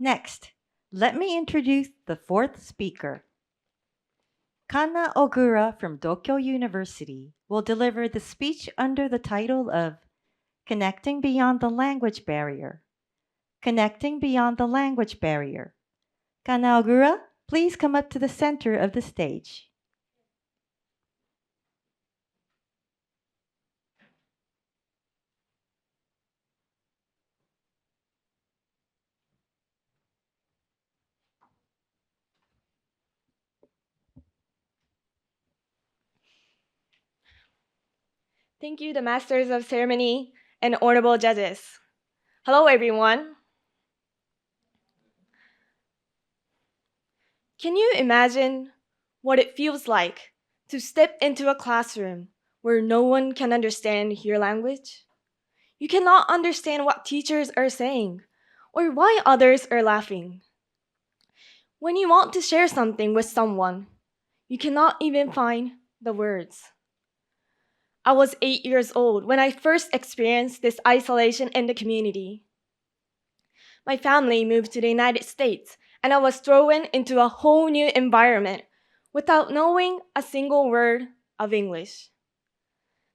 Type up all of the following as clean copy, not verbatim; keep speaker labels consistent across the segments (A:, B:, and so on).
A: Next, let me introduce the fourth speaker. Kanna Ogura from Tokyo University will deliver the speech under the title of Connecting Beyond the Language Barrier. Connecting Beyond the Language Barrier. Kanna Ogura, please come up to the center of the stage.
B: Thank you, the Masters of Ceremony and honorable judges. Hello, everyone. Can you imagine what it feels like to step into a classroom where no one can understand your language? You cannot understand what teachers are saying or why others are laughing. When you want to share something with someone, you cannot even find the words. I was 8 years old when I first experienced this isolation in the community. My family moved to the United States, and I was thrown into a whole new environment without knowing a single word of English.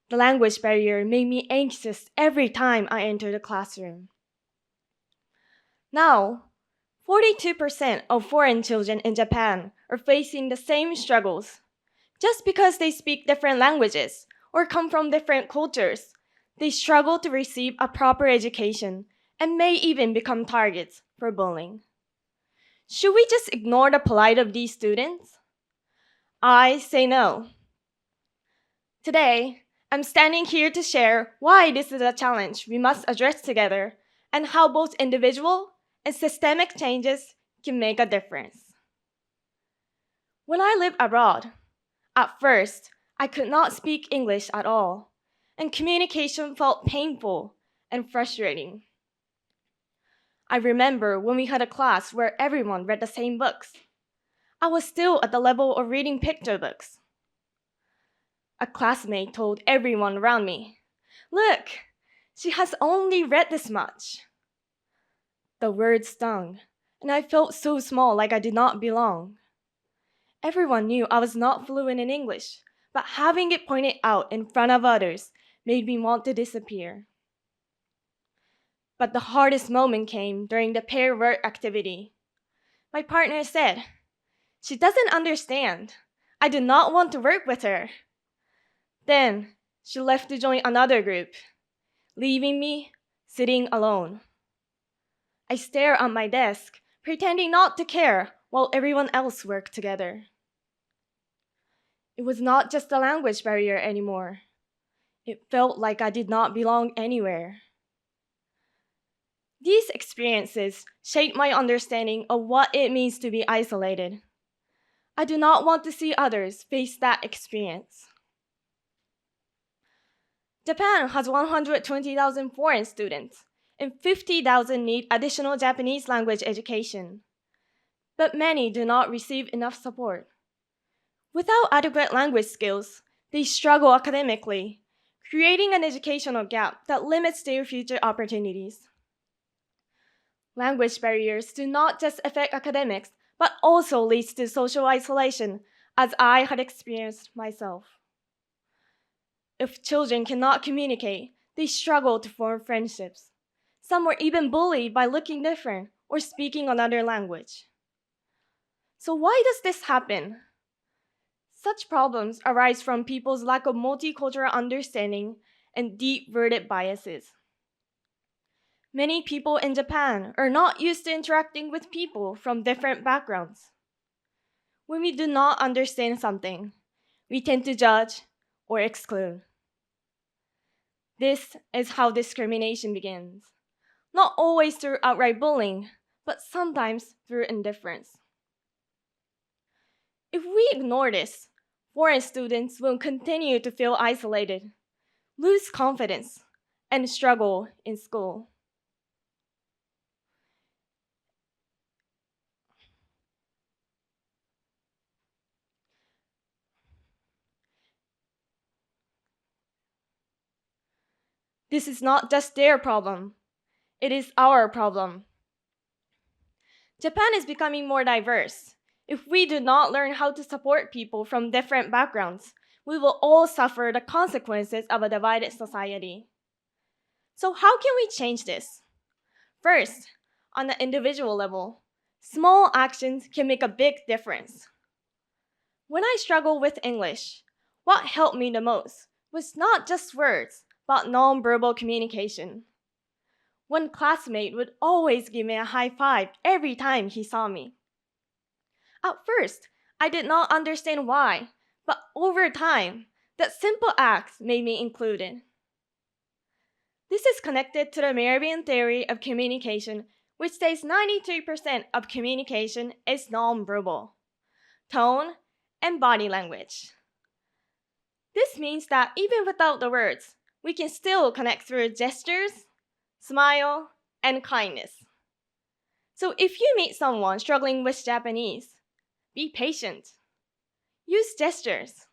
B: The language barrier made me anxious every time I entered the classroom. Now, 42% of foreign children in Japan are facing the same struggles. Just because they speak different languages or come from different cultures, they struggle to receive a proper education and may even become targets for bullying. Should we just ignore the plight of these students? I say no. Today, I'm standing here to share why this is a challenge we must address together and how both individual and systemic changes can make a difference. When I lived abroad, at first, I could not speak English at all, and communication felt painful and frustrating. I remember when we had a class where everyone read the same books. I was still at the level of reading picture books. A classmate told everyone around me, "Look, she has only read this much." The words stung, and I felt so small, like I did not belong. Everyone knew I was not fluent in English, but having it pointed out in front of others made me want to disappear. But the hardest moment came during the pair work activity. My partner said, "She doesn't understand. I do not want to work with her." Then she left to join another group, leaving me sitting alone. I stared at my desk, pretending not to care while everyone else worked together. It was not just a language barrier anymore. It felt like I did not belong anywhere. These experiences shaped my understanding of what it means to be isolated. I do not want to see others face that experience. Japan has 120,000 foreign students, and 50,000 need additional Japanese language education. But many do not receive enough support. Without adequate language skills, they struggle academically, creating an educational gap that limits their future opportunities. Language barriers do not just affect academics, but also leads to social isolation, as I had experienced myself. If children cannot communicate, they struggle to form friendships. Some were even bullied by looking different or speaking another language. So why does this happen? Such problems arise from people's lack of multicultural understanding and deep-rooted biases. Many people in Japan are not used to interacting with people from different backgrounds. When we do not understand something, we tend to judge or exclude. This is how discrimination begins. Not always through outright bullying, but sometimes through indifference. If we ignore this, foreign students will continue to feel isolated, lose confidence, and struggle in school. This is not just their problem, it is our problem. Japan is becoming more diverse. If we do not learn how to support people from different backgrounds, we will all suffer the consequences of a divided society. So how can we change this? First, on the individual level, small actions can make a big difference. When I struggled with English, what helped me the most was not just words, but nonverbal communication. One classmate would always give me a high five every time he saw me. At first, I did not understand why, but over time, that simple act made me included. This is connected to the Mehrabian theory of communication, which says 93% of communication is nonverbal, tone, and body language. This means that even without the words, we can still connect through gestures, smile, and kindness. So if you meet someone struggling with Japanese, be patient. Use gestures.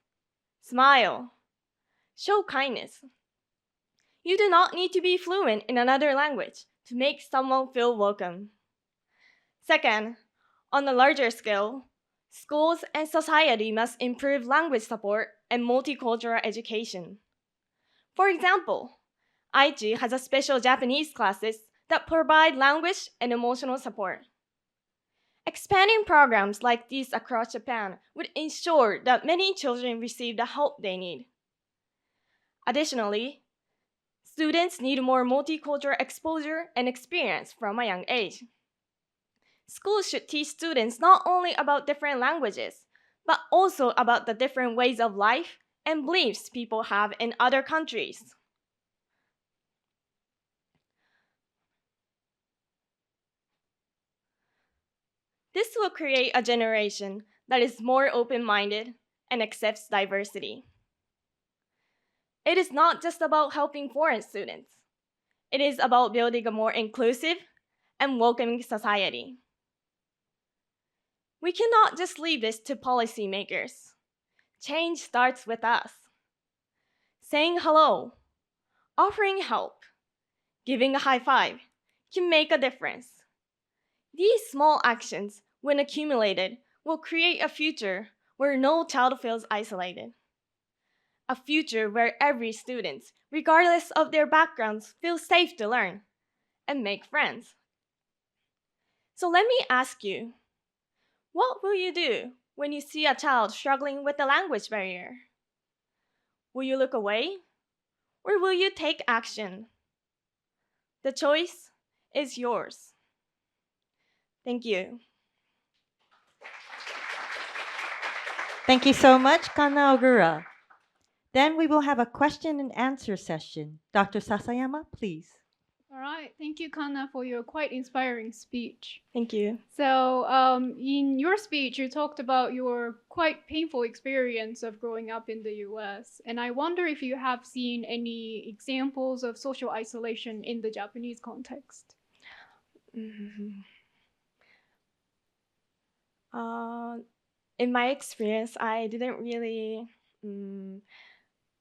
B: Smile. Show kindness. You do not need to be fluent in another language to make someone feel welcome. Second, on a larger scale, schools and society must improve language support and multicultural education. For example, IG has a special Japanese classes that provide language and emotional support. Expanding programs like these across Japan would ensure that many children receive the help they need. Additionally, students need more multicultural exposure and experience from a young age. Schools should teach students not only about different languages, but also about the different ways of life and beliefs people have in other countries. This will create a generation that is more open-minded and accepts diversity. It is not just about helping foreign students. It is about building a more inclusive and welcoming society. We cannot just leave this to policymakers. Change starts with us. Saying hello, offering help, giving a high five can make a difference. These small actions, when accumulated, will create a future where no child feels isolated. A future where every student, regardless of their backgrounds, feels safe to learn and make friends. So let me ask you, what will you do when you see a child struggling with the language barrier? Will you look away or will you take action? The choice is yours. Thank you.
A: Thank you so much, Kanna Ogura. Then we will have a question and answer session. Dr. Sasayama, please.
C: All right. Thank you, Kanna, for your quite inspiring speech.
B: Thank you.
C: So in your speech, you talked about your quite painful experience of growing up in the US. And I wonder if you have seen any examples of social isolation in the Japanese context.
B: In my experience, I didn't really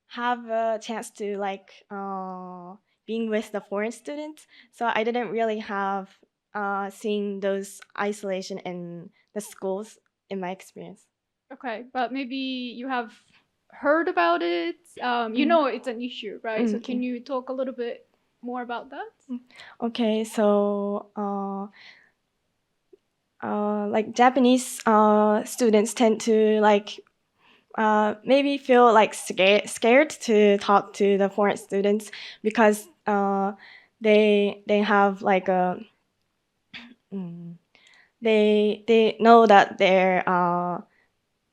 B: have a chance to being with the foreign students, so I didn't really have seen those isolation in the schools in my experience.
C: Okay, but maybe you have heard about it. You know it's an issue, right? So can you talk a little bit more about that?
B: Okay, so Japanese students tend to maybe feel scared to talk to the foreign students because they have they know that they're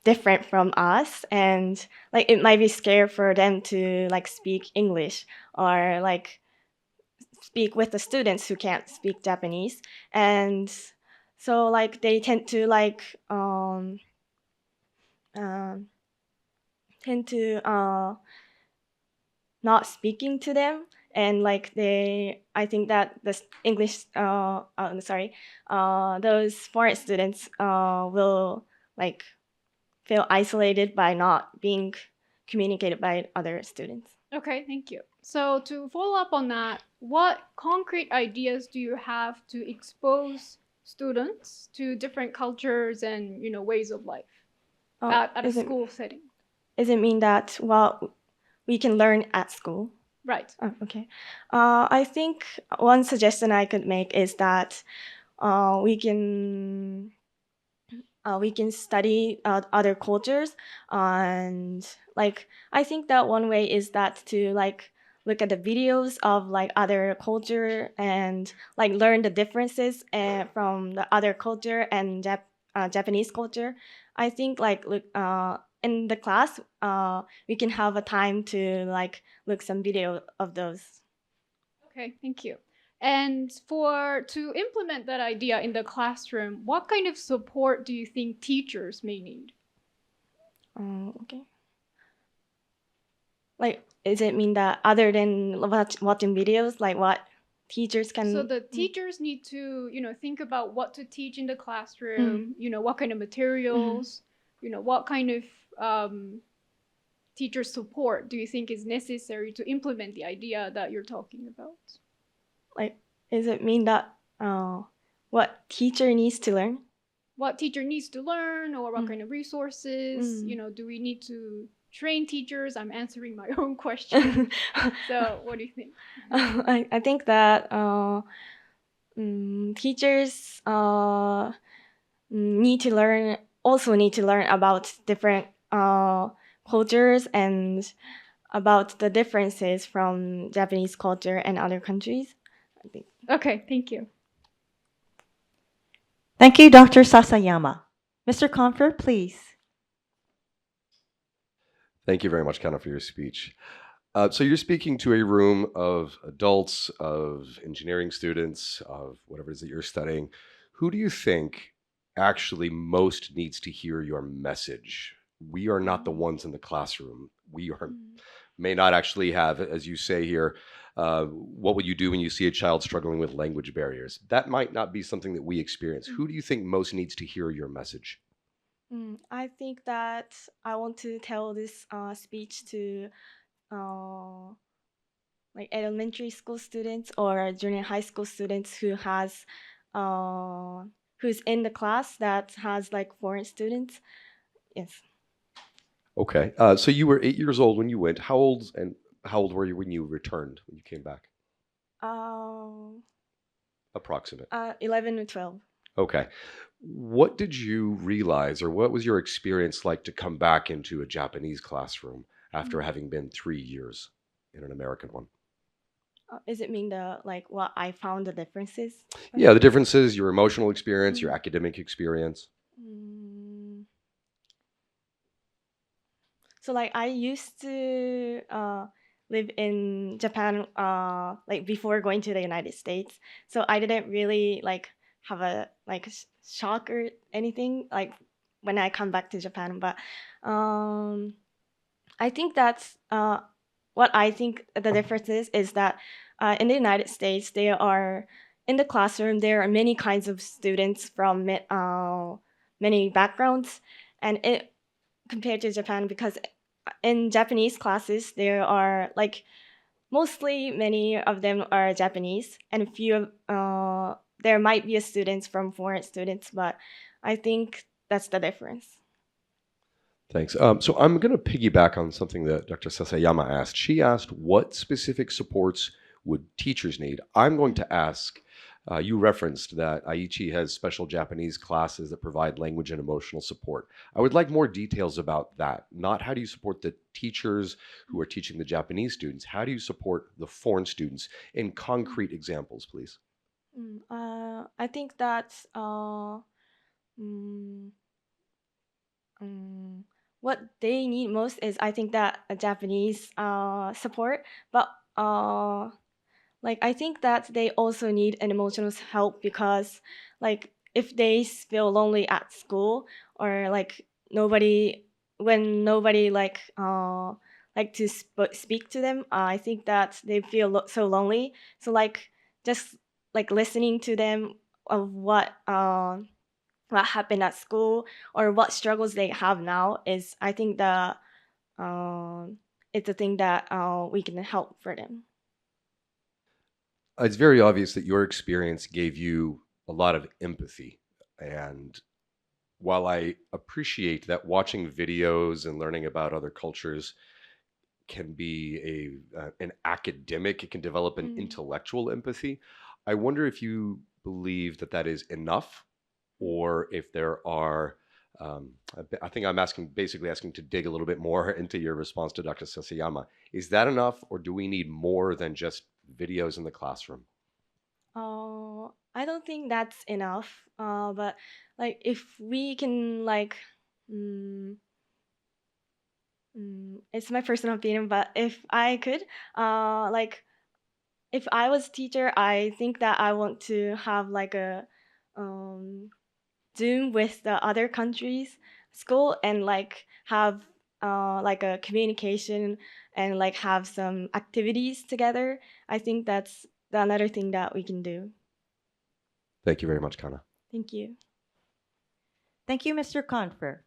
B: different from us, and it might be scary for them to speak English or speak with the students who can't speak Japanese, and so they tend to not speaking to them, and I think that the English those foreign students will feel isolated by not being communicated by other students.
C: Okay, thank you. So to follow up on that, what concrete ideas do you have to expose students to different cultures and ways of life
B: Oh,
C: at a school setting?
B: Does it mean that we can learn at school?
C: Right.
B: Oh, okay. I think one suggestion I could make is that we can study other cultures, and I think that one way is that to look at the videos of other culture and learn the differences from the other culture and Japanese culture. I think in the class we can have a time to look some video of those.
C: Okay, thank you. And to implement that idea in the classroom, what kind of support do you think teachers may need?
B: Okay. Does it mean that other than watching videos, what teachers can?
C: So the teachers need to, think about what to teach in the classroom. What kind of materials. What kind of teacher support do you think is necessary to implement the idea that you're talking about?
B: Does it mean that what teacher needs to learn?
C: What teacher needs to learn, or what kind of resources? Do we need to train teachers? I'm answering my own question. So what do you think?
B: I think that teachers need to learn about different cultures and about the differences from Japanese culture and other countries, I think.
C: Okay, thank you.
A: Thank you, Dr. Sasayama. Mr. Comfort, please.
D: Thank you very much, Kanna, for your speech. So you're speaking to a room of adults, of engineering students, of whatever it is that you're studying. Who do you think actually most needs to hear your message? We are not the ones in the classroom. We may not actually have, as you say here, what would you do when you see a child struggling with language barriers? That might not be something that we experience. Who do you think most needs to hear your message?
B: I think that I want to tell this speech to elementary school students or junior high school students who's in the class that has foreign students. Yes.
D: Okay. So you were 8 years old when you went. How old were you when you returned, when you came back? Approximate.
B: 11 or 12.
D: Okay. What did you realize, or what was your experience like to come back into a Japanese classroom after having been 3 years in an American one?
B: Does it mean what I found the differences?
D: Yeah, the differences, your emotional experience, your academic experience.
B: So I used to live in Japan before going to the United States. So I didn't really have a shock or anything when I come back to Japan. But I think that's what I think the difference is that in the United States, in the classroom, there are many kinds of students from many backgrounds, and compared to Japan, because in Japanese classes, there are mostly many of them are Japanese, and few there might be students from foreign students, but I think that's the difference.
D: Thanks. So I'm going to piggyback on something that Dr. Sasayama asked. She asked, what specific supports would teachers need? I'm going to ask, you referenced that Aichi has special Japanese classes that provide language and emotional support. I would like more details about that. Not how do you support the teachers who are teaching the Japanese students, how do you support the foreign students in concrete examples, please?
B: I think that's what they need most is, I think, that a Japanese support, but I think that they also need an emotional help, because if they feel lonely at school, or when nobody to speak to them, I think that they feel so lonely. So just listening to them of what happened at school or what struggles they have now is, I think, it's a thing that we can help for them.
D: It's very obvious that your experience gave you a lot of empathy. And while I appreciate that watching videos and learning about other cultures can be an academic, it can develop an intellectual empathy, I wonder if you believe that that is enough, or if there are, I think I'm basically asking to dig a little bit more into your response to Dr. Sasayama. Is that enough, or do we need more than just videos in the classroom?
B: I don't think that's enough. But like if we can it's my personal opinion, but if I could, if I was a teacher, I think that I want to have like a Zoom with the other countries' school and like have like a communication and like have some activities together. I think that's another thing that we can do.
D: Thank you very much, Kanna.
B: Thank you.
A: Thank you, Mr. Confer.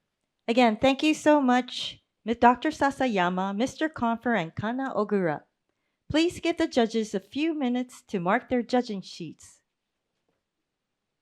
A: Again, thank you so much, Dr. Sasayama, Mr. Confer, and Kanna Ogura. Please give the judges a few minutes to mark their judging sheets.